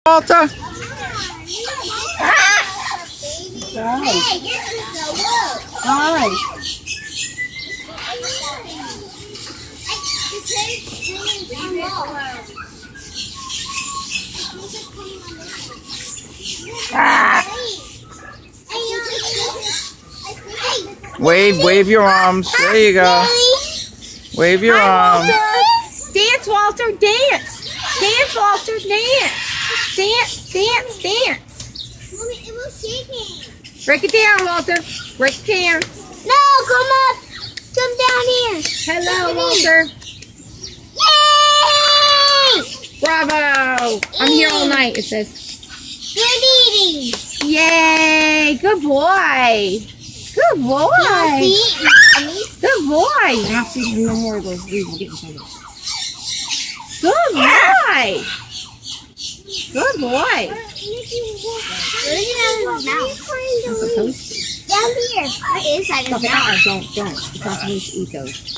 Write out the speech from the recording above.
Walter? Hi. Wave your arms. There you go. Wave your arms. Dance, Walter, dance. Dance, Walter, dance. Dance, dance, dance. Mommy, it was shaking. Break it down, Walter. Break it down. No, come up. Come down here. Hello, Walter. Yay! Bravo. I'm here all night, it says. Good eating. Yay. Good boy. Good boy. Good boy. Now see no more of those leaves will get in trouble. Good boy. Good boy. Where's it out of his mouth? It's supposed to. Down here. What is that in his mouth? Don't. It's not supposed to eat those.